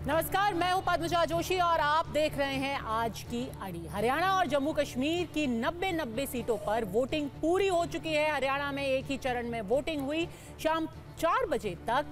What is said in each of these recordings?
नमस्कार, मैं हूं पद्मजा जोशी और आप देख रहे हैं आज की अड़ी। हरियाणा और जम्मू कश्मीर की 90 सीटों पर वोटिंग पूरी हो चुकी है। हरियाणा में एक ही चरण में वोटिंग हुई। शाम 4 बजे तक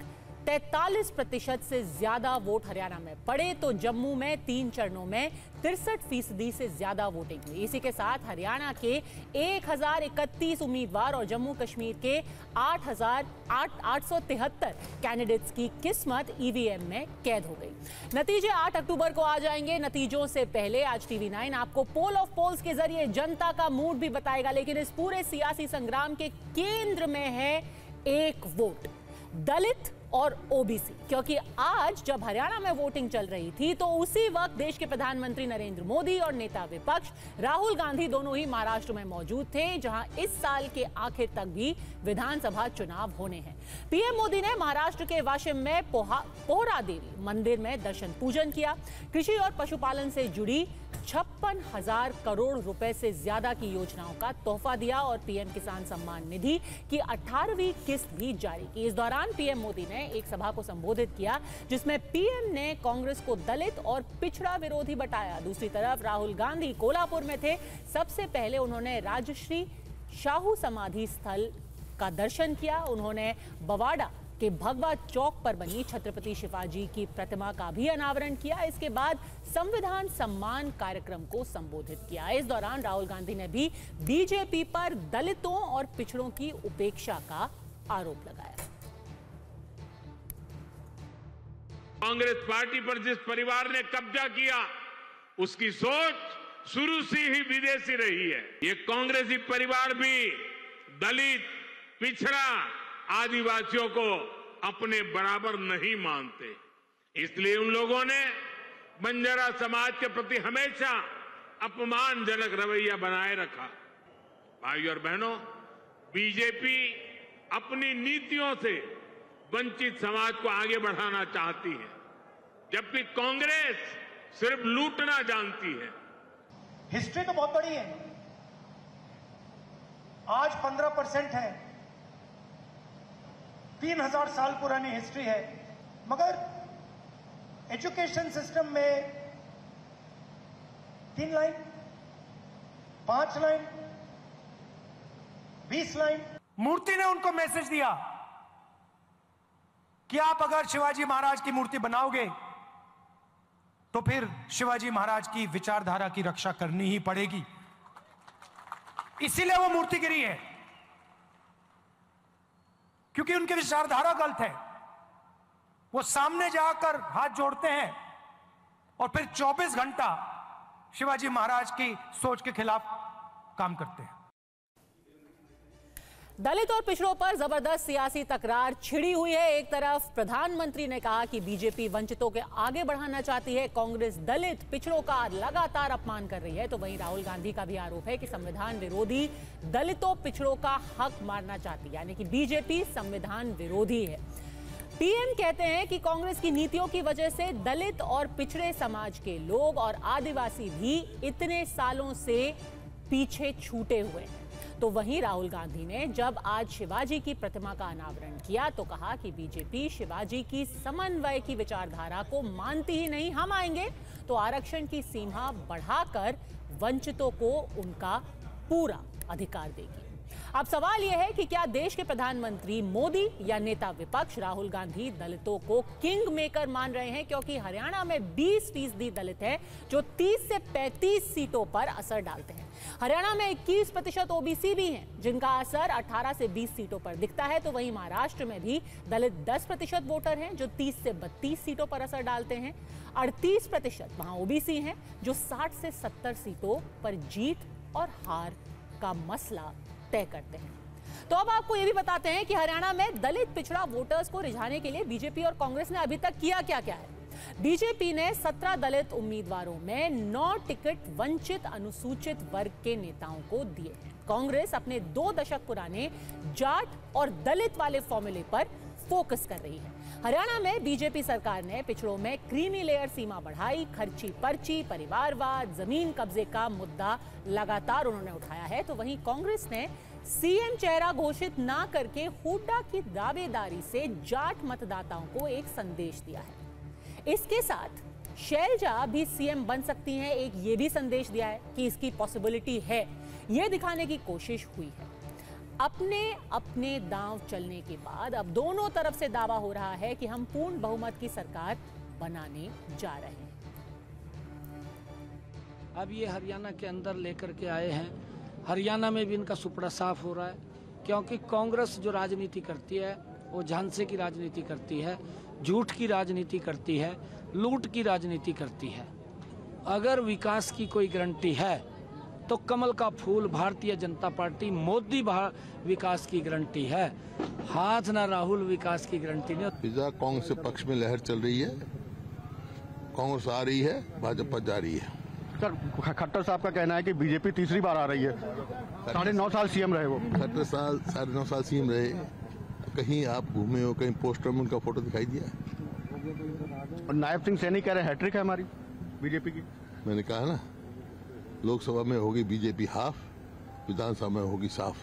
43% से ज्यादा वोट हरियाणा में पड़े, तो जम्मू में 3 चरणों में 63% से ज्यादा वोटिंग हुई। इसी के साथ हरियाणा के 1031 उम्मीदवार और जम्मू कश्मीर के 8,873 कैंडिडेट्स की किस्मत ईवीएम में कैद हो गई। नतीजे 8 अक्टूबर को आ जाएंगे। नतीजों से पहले आज टीवी9 आपको पोल ऑफ पोल्स के जरिए जनता का मूड भी बताएगा, लेकिन इस पूरे सियासी संग्राम के केंद्र में है एक वोट, दलित और ओबीसी। क्योंकि आज जब हरियाणा में वोटिंग चल रही थी तो उसी वक्त देश के प्रधानमंत्री नरेंद्र मोदी और नेता विपक्ष राहुल गांधी दोनों ही महाराष्ट्र में मौजूद थे, जहां इस साल के आखिर तक भी विधानसभा चुनाव होने हैं। पीएम मोदी ने महाराष्ट्र के वाशिम में पोहरा देवी मंदिर में दर्शन पूजन किया। कृषि और पशुपालन से जुड़ी 56,000 करोड़ रुपए से ज्यादा की योजनाओं का तोहफा दिया और पीएम किसान सम्मान निधि की 18वीं किस्त भी जारी की। इस दौरान पीएम मोदी ने एक सभा को संबोधित किया, जिसमें पीएम ने कांग्रेस को दलित और पिछड़ा विरोधी बताया। दूसरी तरफ राहुल गांधी कोल्हापुर में थे। सबसे पहले उन्होंने राजश्री शाहू समाधि स्थल का दर्शन किया। उन्होंने बवाड़ा के भगवा चौक पर बनी छत्रपति शिवाजी की प्रतिमा का भी अनावरण किया। इसके बाद संविधान सम्मान कार्यक्रम को संबोधित किया। इस दौरान राहुल गांधी ने भी बीजेपी पर दलितों और पिछड़ों की उपेक्षा का आरोप लगाया। कांग्रेस पार्टी पर जिस परिवार ने कब्जा किया, उसकी सोच शुरू से ही विदेशी रही है। ये कांग्रेसी परिवार भी दलित, पिछड़ा, आदिवासियों को अपने बराबर नहीं मानते। इसलिए उन लोगों ने बंजारा समाज के प्रति हमेशा अपमानजनक रवैया बनाए रखा। भाइयों और बहनों, बीजेपी अपनी नीतियों से वंचित समाज को आगे बढ़ाना चाहती है, जबकि कांग्रेस सिर्फ लूटना जानती है। हिस्ट्री तो बहुत बड़ी है। आज 15% है, 3000 साल पुरानी हिस्ट्री है, मगर एजुकेशन सिस्टम में 3 लाइन, 5 लाइन, 20 लाइन। मूर्ति ने उनको मैसेज दिया कि आप अगर शिवाजी महाराज की मूर्ति बनाओगे तो फिर शिवाजी महाराज की विचारधारा की रक्षा करनी ही पड़ेगी। इसीलिए वो मूर्ति गिरी है, क्योंकि उनकी विचारधारा गलत है। वो सामने जाकर हाथ जोड़ते हैं और फिर 24 घंटा शिवाजी महाराज की सोच के खिलाफ काम करते हैं। दलित और पिछड़ों पर जबरदस्त सियासी तकरार छिड़ी हुई है। एक तरफ प्रधानमंत्री ने कहा कि बीजेपी वंचितों के आगे बढ़ाना चाहती है, कांग्रेस दलित पिछड़ों का लगातार अपमान कर रही है, तो वहीं राहुल गांधी का भी आरोप है कि संविधान विरोधी दलितों पिछड़ों का हक मारना चाहती है, यानी कि बीजेपी संविधान विरोधी है। पीएम कहते हैं कि कांग्रेस की नीतियों की वजह से दलित और पिछड़े समाज के लोग और आदिवासी भी इतने सालों से पीछे छूटे हुए हैं। तो वहीं राहुल गांधी ने जब आज शिवाजी की प्रतिमा का अनावरण किया तो कहा कि बीजेपी शिवाजी की समन्वय की विचारधारा को मानती ही नहीं। हम आएंगे तो आरक्षण की सीमा बढ़ाकर वंचितों को उनका पूरा अधिकार देगी। अब सवाल यह है कि क्या देश के प्रधानमंत्री मोदी या नेता विपक्ष राहुल गांधी दलितों को किंग मेकर मान रहे हैं, क्योंकि हरियाणा में 20% दलित हैं जो 30 से 35 सीटों पर असर डालते हैं। हरियाणा में 21% ओबीसी भी हैं जिनका असर 18 से 20 सीटों पर दिखता है, तो वहीं महाराष्ट्र में भी दलित 10% वोटर हैं जो 30 से 32 सीटों पर असर डालते हैं। 38% वहां ओबीसी हैं जो 60 से 70 सीटों पर जीत और हार का मसला तय करते हैं। तो अब आपको यह भी बताते हैं कि हरियाणा में दलित पिछड़ा वोटर्स को रिझाने के लिए बीजेपी और कांग्रेस ने अभी तक किया क्या क्या है। बीजेपी ने 17 दलित उम्मीदवारों में 9 टिकट वंचित अनुसूचित वर्ग के नेताओं को दिए हैं। कांग्रेस अपने 2 दशक पुराने जाट और दलित वाले फॉर्मूले पर फोकस कर रही है। हरियाणा में बीजेपी सरकार ने पिछड़ों में क्रीमी लेयर सीमा बढ़ाई, खर्ची पर्ची, परिवारवाद, जमीन कब्जे का मुद्दा लगातार उन्होंने उठाया है, तो वहीं कांग्रेस ने सीएम चेहरा घोषित ना करके हुड्डा की दावेदारी से जाट मतदाताओं को एक संदेश दिया है। इसके साथ शैलजा भी सीएम बन सकती हैं, एक ये भी संदेश दिया है कि इसकी पॉसिबिलिटी है, ये दिखाने की कोशिश हुई है। अपने अपने दांव चलने के बाद अब दोनों तरफ से दावा हो रहा है कि हम पूर्ण बहुमत की सरकार बनाने जा रहे हैं। अब ये हरियाणा के अंदर लेकर के आए हैं, हरियाणा में भी इनका सुपड़ा साफ हो रहा है, क्योंकि कांग्रेस जो राजनीति करती है वो झांसे की राजनीति करती है, झूठ की राजनीति करती है, लूट की राजनीति करती है। अगर विकास की कोई गारंटी है तो कमल का फूल भारतीय जनता पार्टी, मोदी विकास की गारंटी है, हाथ ना राहुल विकास की गारंटी नहीं। पिज्जा कांग्रेस के पक्ष में लहर चल रही है, कांग्रेस आ रही है, भाजपा जा रही है। सर, खट्टर साहब का कहना है कि बीजेपी तीसरी बार आ रही है, 9.5 साल सीएम रहे वो। खट्टर साल 9.5 साल सीएम रहे, कहीं आप घूमे हो, कहीं पोस्टर में उनका फोटो दिखाई दिया? और नायब सिंह सैनी कह रहे हैं हैट्रिक है हमारी बीजेपी की। मैंने कहा ना, लोकसभा में होगी बीजेपी हाफ, विधानसभा में होगी साफ।